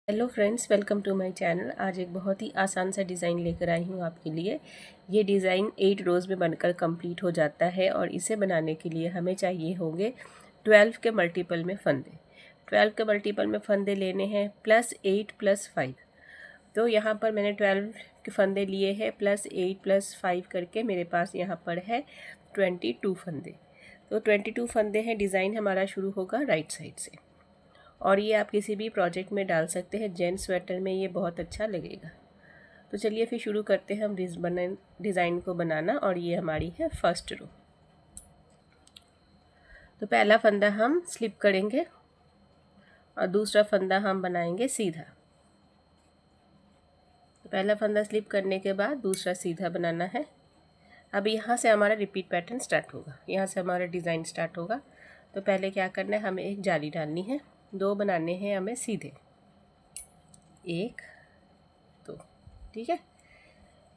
Hello friends, welcome to my channel. आज एक बहुत ही आसान सा डिज़ाइन लेकर आई हूँ आपके लिए। ये डिज़ाइन 8 रोज़ में बनकर कंप्लीट हो जाता है और इसे बनाने के लिए हमें चाहिए होंगे 12 के मल्टीपल में फंदे। 12 के मल्टीपल में फंदे लेने हैं +8 +5। तो यहाँ पर मैंने 12 के फंदे लिए हैं +8 +5 करके मेरे पास यहाँ पर है 22 फंदे। तो 22 फंदे हैं। डिज़ाइन हमारा शुरू होगा राइट साइड से और ये आप किसी भी प्रोजेक्ट में डाल सकते हैं। जेंट्स स्वेटर में ये बहुत अच्छा लगेगा। तो चलिए फिर शुरू करते हैं हम डिज़ाइन को बनाना। और ये हमारी है फर्स्ट रो। तो पहला फंदा हम स्लिप करेंगे और दूसरा फंदा हम बनाएंगे सीधा। तो पहला फंदा स्लिप करने के बाद दूसरा सीधा बनाना है। अब यहाँ से हमारा रिपीट पैटर्न स्टार्ट होगा, यहाँ से हमारा डिज़ाइन स्टार्ट होगा। तो पहले क्या करना है, हमें एक जाली डालनी है। 2 बनाने हैं हमें सीधे, 1 2, ठीक है।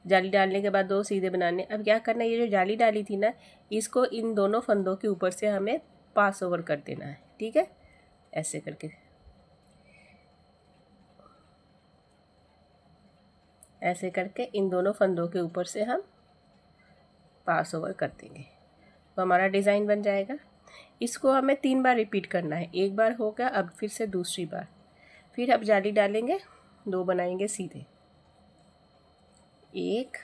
जाली डालने के बाद 2 सीधे बनाने। अब क्या करना है, ये जो जाली डाली थी ना, इसको इन दोनों फंदों के ऊपर से हमें पास ओवर कर देना है, ठीक है। ऐसे करके, ऐसे करके इन दोनों फंदों के ऊपर से हम पास ओवर कर देंगे तो हमारा डिज़ाइन बन जाएगा। इसको हमें 3 बार रिपीट करना है। एक बार हो गया, अब फिर से दूसरी बार। फिर अब जाली डालेंगे, 2 बनाएंगे सीधे, 1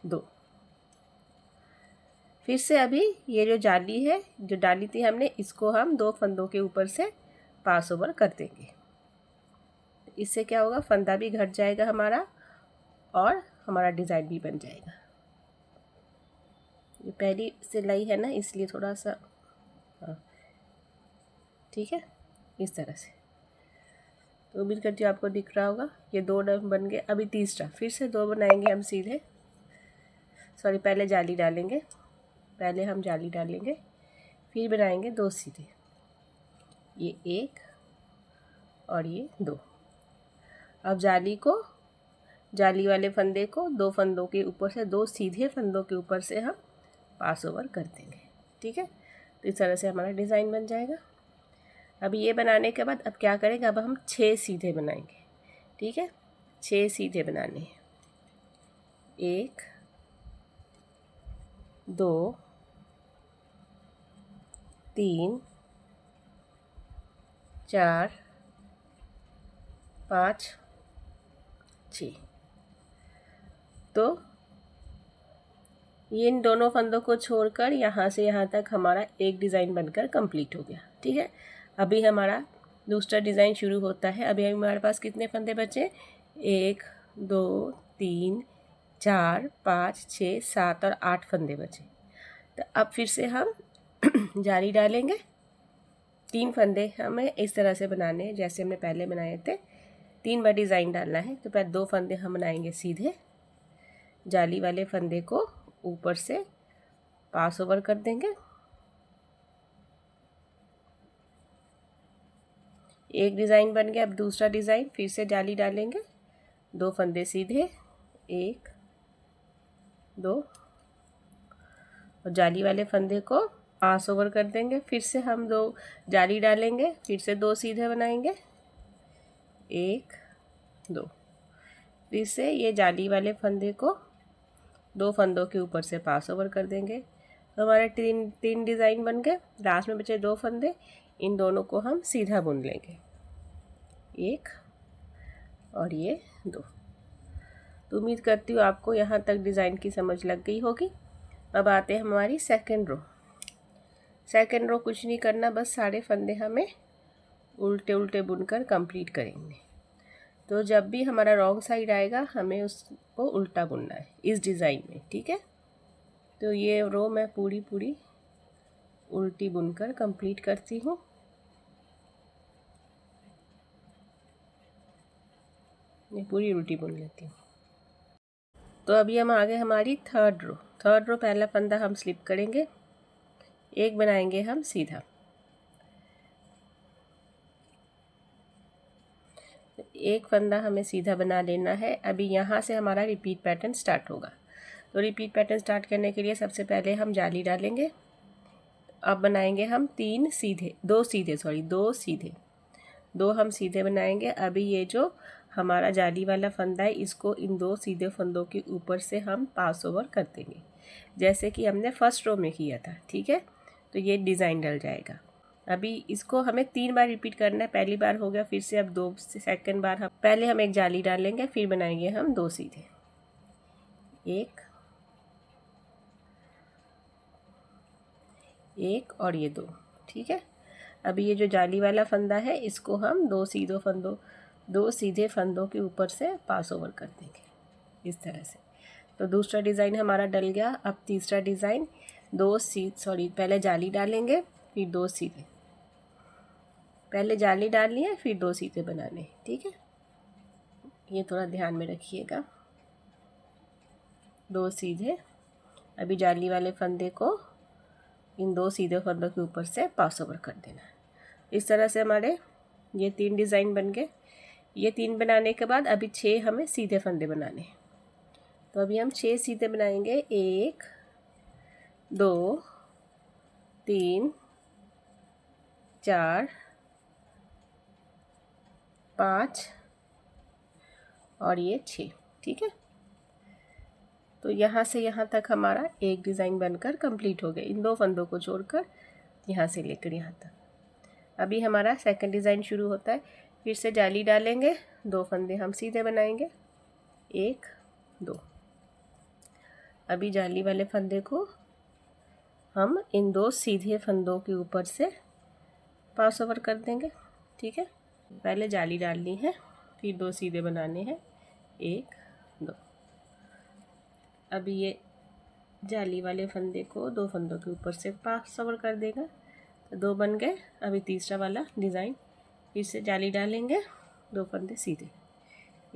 2। फिर से अभी ये जो जाली है, जो डाली थी हमने, इसको हम 2 फंदों के ऊपर से पास ओवर कर देंगे। इससे क्या होगा, फंदा भी घट जाएगा हमारा और हमारा डिज़ाइन भी बन जाएगा। ये पहली सिलाई है ना, इसलिए थोड़ा सा, हाँ ठीक है, इस तरह से। तो उम्मीद करती हूँ आपको दिख रहा होगा। ये 2 बन गए। अभी तीसरा, फिर से 2 बनाएंगे हम सीधे। सॉरी, पहले जाली डालेंगे, पहले हम जाली डालेंगे, फिर बनाएंगे 2 सीधे, ये 1 और ये 2। अब जाली वाले फंदे को 2 फंदों के ऊपर से, 2 सीधे फंदों के ऊपर से हम पास ओवर कर देंगे, ठीक है। तो इस तरह से हमारा डिज़ाइन बन जाएगा। अब ये बनाने के बाद अब क्या करेंगे, अब हम 6 सीधे बनाएंगे, ठीक है। 6 सीधे बनाने हैं, 1 2 3 4 5 6। तो ये इन दोनों फंदों को छोड़कर यहाँ से यहाँ तक हमारा एक डिज़ाइन बनकर कंप्लीट हो गया, ठीक है। अभी हमारा दूसरा डिज़ाइन शुरू होता है। अभी हमारे पास कितने फंदे बचे, 1 2 3 4 5 6 7 और 8 फंदे बचे। तो अब फिर से हम जाली डालेंगे। 3 फंदे हमें इस तरह से बनाने हैं जैसे हमने पहले बनाए थे। 3 बार डिज़ाइन डालना है। तो पहले 2 फंदे हम बनाएंगे सीधे, जाली वाले फंदे को ऊपर से पास ओवर कर देंगे, एक डिज़ाइन बन गया। अब दूसरा डिज़ाइन, फिर से जाली डालेंगे, 2 फंदे सीधे, 1 2, और जाली वाले फंदे को पास ओवर कर देंगे। फिर से हम 2 जाली डालेंगे, फिर से 2 सीधे बनाएंगे, 1 2। फिर से ये जाली वाले फंदे को 2 फंदों के ऊपर से पास ओवर कर देंगे। तो हमारे 3 डिज़ाइन बन गए। लास्ट में बचे 2 फंदे, इन दोनों को हम सीधा बुन लेंगे, 1 और ये 2। तो उम्मीद करती हूँ आपको यहाँ तक डिज़ाइन की समझ लग गई होगी। अब आते हैं हमारी सेकंड रो। सेकंड रो कुछ नहीं करना, बस सारे फंदे हमें उल्टे उल्टे बुनकर कंप्लीट करेंगे। तो जब भी हमारा रॉन्ग साइड आएगा, हमें उसको उल्टा बुनना है इस डिज़ाइन में, ठीक है। तो ये रो मैं पूरी उल्टी बुनकर कंप्लीट करती हूँ। ये पूरी उल्टी बुन लेती हूँ। तो अभी हम आगे हमारी थर्ड रो। थर्ड रो, पहला फंदा हम स्लिप करेंगे, एक बनाएंगे हम सीधा, एक फंदा हमें सीधा बना लेना है। अभी यहाँ से हमारा रिपीट पैटर्न स्टार्ट होगा। तो रिपीट पैटर्न स्टार्ट करने के लिए सबसे पहले हम जाली डालेंगे। अब बनाएंगे हम 2 सीधे, दो हम सीधे बनाएंगे। अभी ये जो हमारा जाली वाला फंदा है इसको इन दो सीधे फंदों के ऊपर से हम पास ओवर कर देंगे, जैसे कि हमने फर्स्ट रो में किया था। ठीक है, तो ये डिज़ाइन डल जाएगा। अभी इसको हमें 3 बार रिपीट करना है। पहली बार हो गया, फिर से अब 2 सेकंड बार हम पहले हम एक जाली डालेंगे, फिर बनाएंगे हम 2 सीधे, 1 1 और ये 2। ठीक है, अभी ये जो जाली वाला फंदा है इसको हम 2 सीधे फंदों के ऊपर से पास ओवर कर देंगे इस तरह से। तो दूसरा डिज़ाइन हमारा डल गया। अब तीसरा डिज़ाइन पहले जाली डालेंगे, फिर 2 सीधे, पहले जाली डालनी है फिर 2 सीधे बनाने। ठीक है, ये थोड़ा ध्यान में रखिएगा। 2 सीधे, अभी जाली वाले फंदे को इन 2 सीधे फंदों के ऊपर से पास ओवर कर देना है। इस तरह से हमारे ये 3 डिज़ाइन बन गए। ये 3 बनाने के बाद अभी 6 हमें सीधे फंदे बनाने हैं। तो अभी हम 6 सीधे बनाएंगे, 1 2 3 4 5 और ये 6। ठीक है, तो यहाँ से यहाँ तक हमारा एक डिज़ाइन बनकर कंप्लीट हो गया, इन 2 फंदों को छोड़कर यहाँ से लेकर यहाँ तक। अभी हमारा सेकंड डिज़ाइन शुरू होता है। फिर से जाली डालेंगे, 2 फंदे हम सीधे बनाएंगे, 1 2। अभी जाली वाले फंदे को हम इन 2 सीधे फंदों के ऊपर से पास ओवर कर देंगे। ठीक है, पहले जाली डालनी है, फिर 2 सीधे बनाने हैं, 1 2। अभी ये जाली वाले फंदे को 2 फंदों के ऊपर से पास ओवर कर देगा, तो 2 बन गए। अभी तीसरा वाला डिज़ाइन, फिर से जाली डालेंगे, 2 फंदे सीधे,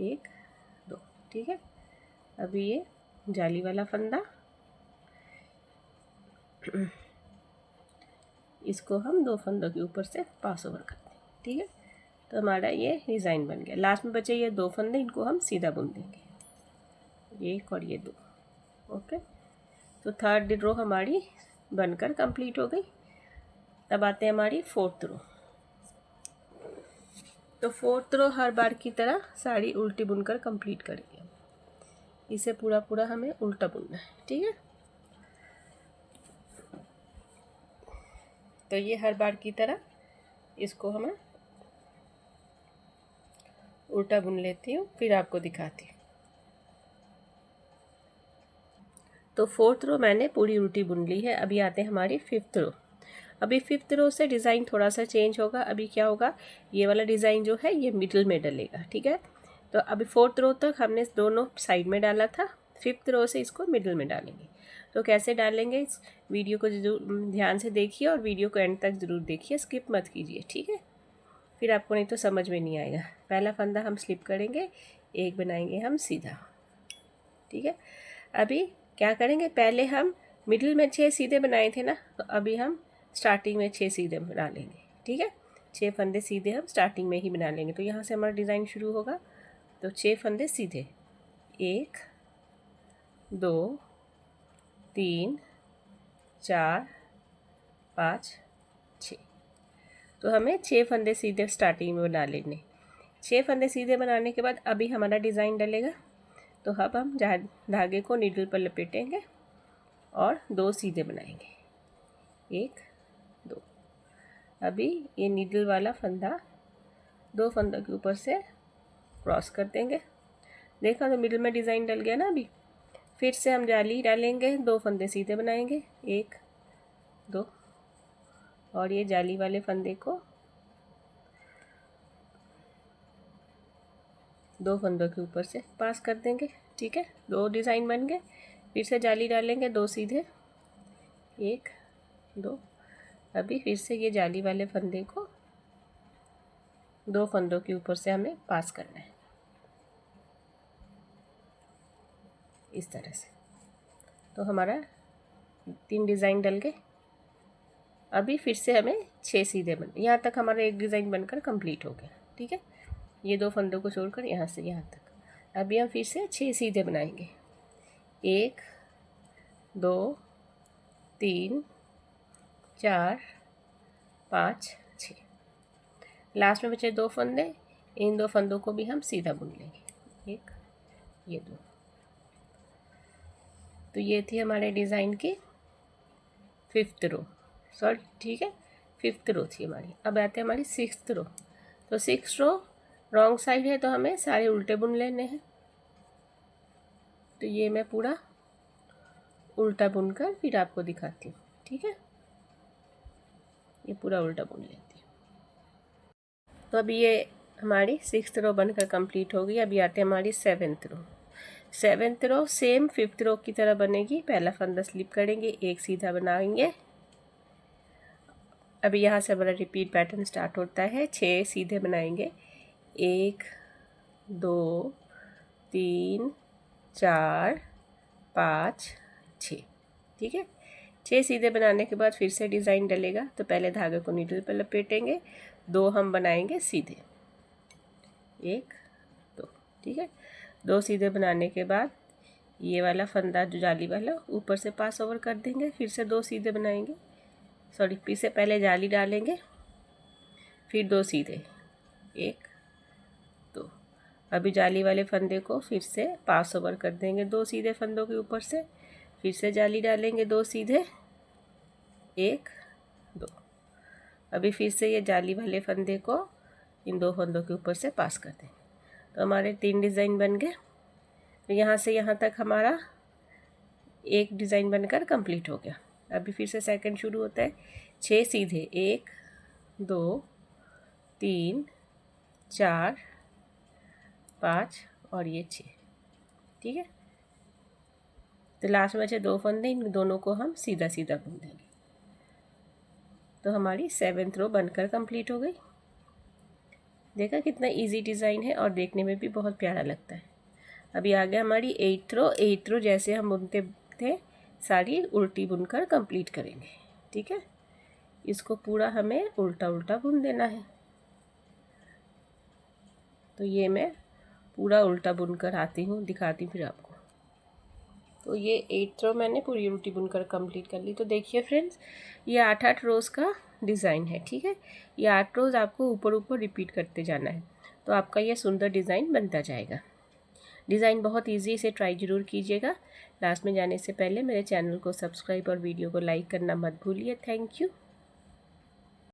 1 2। ठीक है, अभी ये जाली वाला फंदा इसको हम 2 फंदों के ऊपर से पास ओवर करते हैं। ठीक है, तो हमारा ये डिज़ाइन बन गया। लास्ट में बचे ये 2 फंदे, इनको हम सीधा बुन देंगे, 1 और ये 2। ओके, तो थर्ड रो हमारी बनकर कंप्लीट हो गई। अब आते हैं हमारी फोर्थ रो। तो फोर्थ रो हर बार की तरह साड़ी उल्टी बुनकर कंप्लीट करेंगे। इसे पूरा पूरा हमें उल्टा बुनना है। ठीक है, तो ये हर बार की तरह इसको हमें उल्टा बुन लेती हूँ, फिर आपको दिखाती हूँ। तो फोर्थ रो मैंने पूरी उल्टी बुन ली है। अभी आते हैं हमारी फिफ्थ रो। अभी फिफ्थ रो से डिज़ाइन थोड़ा सा चेंज होगा। अभी क्या होगा, ये वाला डिज़ाइन जो है ये मिडिल में डलेगा। ठीक है, तो अभी फोर्थ रो तक हमने दोनों साइड में डाला था, फिफ्थ रो से इसको मिडिल में डालेंगे। तो कैसे डालेंगे, इस वीडियो को जरूर ध्यान से देखिए और वीडियो को एंड तक ज़रूर देखिए, स्किप मत कीजिए। ठीक है, फिर आपको नहीं तो समझ में नहीं आएगा। पहला फंदा हम स्लिप करेंगे, एक बनाएंगे हम सीधा। ठीक है, अभी क्या करेंगे, पहले हम मिडिल में 6 सीधे बनाए थे ना, तो अभी हम स्टार्टिंग में 6 सीधे बना लेंगे। ठीक है, 6 फंदे सीधे हम स्टार्टिंग में ही बना लेंगे। तो यहाँ से हमारा डिज़ाइन शुरू होगा। तो 6 फंदे सीधे, 1 2 3 4 5 6। तो हमें 6 फंदे सीधे स्टार्टिंग में बना लेने। 6 फंदे सीधे बनाने के बाद अभी हमारा डिज़ाइन डलेगा। तो अब हम धागे को नीडल पर लपेटेंगे और 2 सीधे बनाएंगे, 1 2। अभी ये नीडल वाला फंदा 2 फंदों के ऊपर से क्रॉस कर देंगे। देखा, तो मिडिल में डिज़ाइन डल गया ना। अभी फिर से हम जाली डालेंगे, 2 फंदे सीधे बनाएंगे, 1 2। और ये जाली वाले फंदे को 2 फंदों के ऊपर से पास कर देंगे। ठीक है, 2 डिज़ाइन बन गए। फिर से जाली डालेंगे, 2 सीधे, 1 2। अभी फिर से ये जाली वाले फंदे को 2 फंदों के ऊपर से हमें पास करना है, इस तरह से। तो हमारा 3 डिज़ाइन डल गए। अभी फिर से हमें 6 सीधे यहाँ तक हमारा एक डिज़ाइन बनकर कंप्लीट हो गया। ठीक है, ये 2 फंदों को छोड़कर यहाँ से यहाँ तक। अभी हम फिर से 6 सीधे बनाएंगे, 1 2 3 4 5 6। लास्ट में बचे 2 फंदे, इन 2 फंदों को भी हम सीधा बुन लेंगे, एक, ये 2। तो ये थी हमारे डिज़ाइन की 5th रो, सॉरी ठीक है 5th रो थी हमारी। अब आते हैं हमारी 6th रो। तो 6th रो रॉन्ग साइड है तो हमें सारे उल्टे बुन लेने हैं। तो ये मैं पूरा उल्टा बुनकर फिर आपको दिखाती हूँ, ठीक है। ये पूरा उल्टा बुन लेती हूँ। तो अभी ये हमारी 6th रो बनकर कंप्लीट हो गई। अभी आते हैं हमारी 7th रो। 7th रो सेम 5th रो की तरह बनेगी। पहला फंदा स्लिप करेंगे, एक सीधा बनाएंगे। अभी यहाँ से हमारा रिपीट पैटर्न स्टार्ट होता है। 6 सीधे बनाएंगे, 1 2 3 4 5 6, ठीक है। 6 सीधे बनाने के बाद फिर से डिज़ाइन डलेगा। तो पहले धागे को नीडल पर लपेटेंगे, 2 हम बनाएंगे सीधे, 1 2, ठीक है। 2 सीधे बनाने के बाद ये वाला फंदा जो जाली वाला ऊपर से पास ओवर कर देंगे, फिर से 2 सीधे बनाएंगे, सॉरी फिर से पहले जाली डालेंगे, फिर 2 सीधे, 1 2। अभी जाली वाले फंदे को फिर से पास ओवर कर देंगे 2 सीधे फंदों के ऊपर से, फिर से जाली डालेंगे 2 सीधे, 1 2। अभी फिर से ये जाली वाले फंदे को इन 2 फंदों के ऊपर से पास कर देंगे। तो हमारे 3 डिज़ाइन बन गए। तो यहाँ से यहाँ तक हमारा एक डिज़ाइन बनकर कंप्लीट हो गया। अभी फिर से सेकंड शुरू होता है। 6 सीधे, 1 2 3 4 5 और ये 6, ठीक है। तो लास्ट में बचे 2 फंदे, इन दोनों को हम सीधा सीधा बुन देंगे। तो हमारी 7th रो बनकर कंप्लीट हो गई। देखा कितना इजी डिज़ाइन है और देखने में भी बहुत प्यारा लगता है। अभी आ गया हमारी 8th रो। 8th रो जैसे हम बुनते थे सारी उल्टी बुनकर कंप्लीट करेंगे, ठीक है। इसको पूरा हमें उल्टा उल्टा बुन देना है। तो ये मैं पूरा उल्टा बुनकर आती हूँ, दिखाती हूँ फिर आपको। तो ये 8th रो मैंने पूरी उल्टी बुनकर कंप्लीट कर ली। तो देखिए फ्रेंड्स, ये 8 रोज़ का डिज़ाइन है, ठीक है। ये 8 रोज़ आपको ऊपर ऊपर रिपीट करते जाना है, तो आपका ये सुंदर डिज़ाइन बनता जाएगा। डिज़ाइन बहुत ईजी, इसे ट्राई ज़रूर कीजिएगा। लास्ट में जाने से पहले मेरे चैनल को सब्सक्राइब और वीडियो को लाइक करना मत भूलिए। Thank you.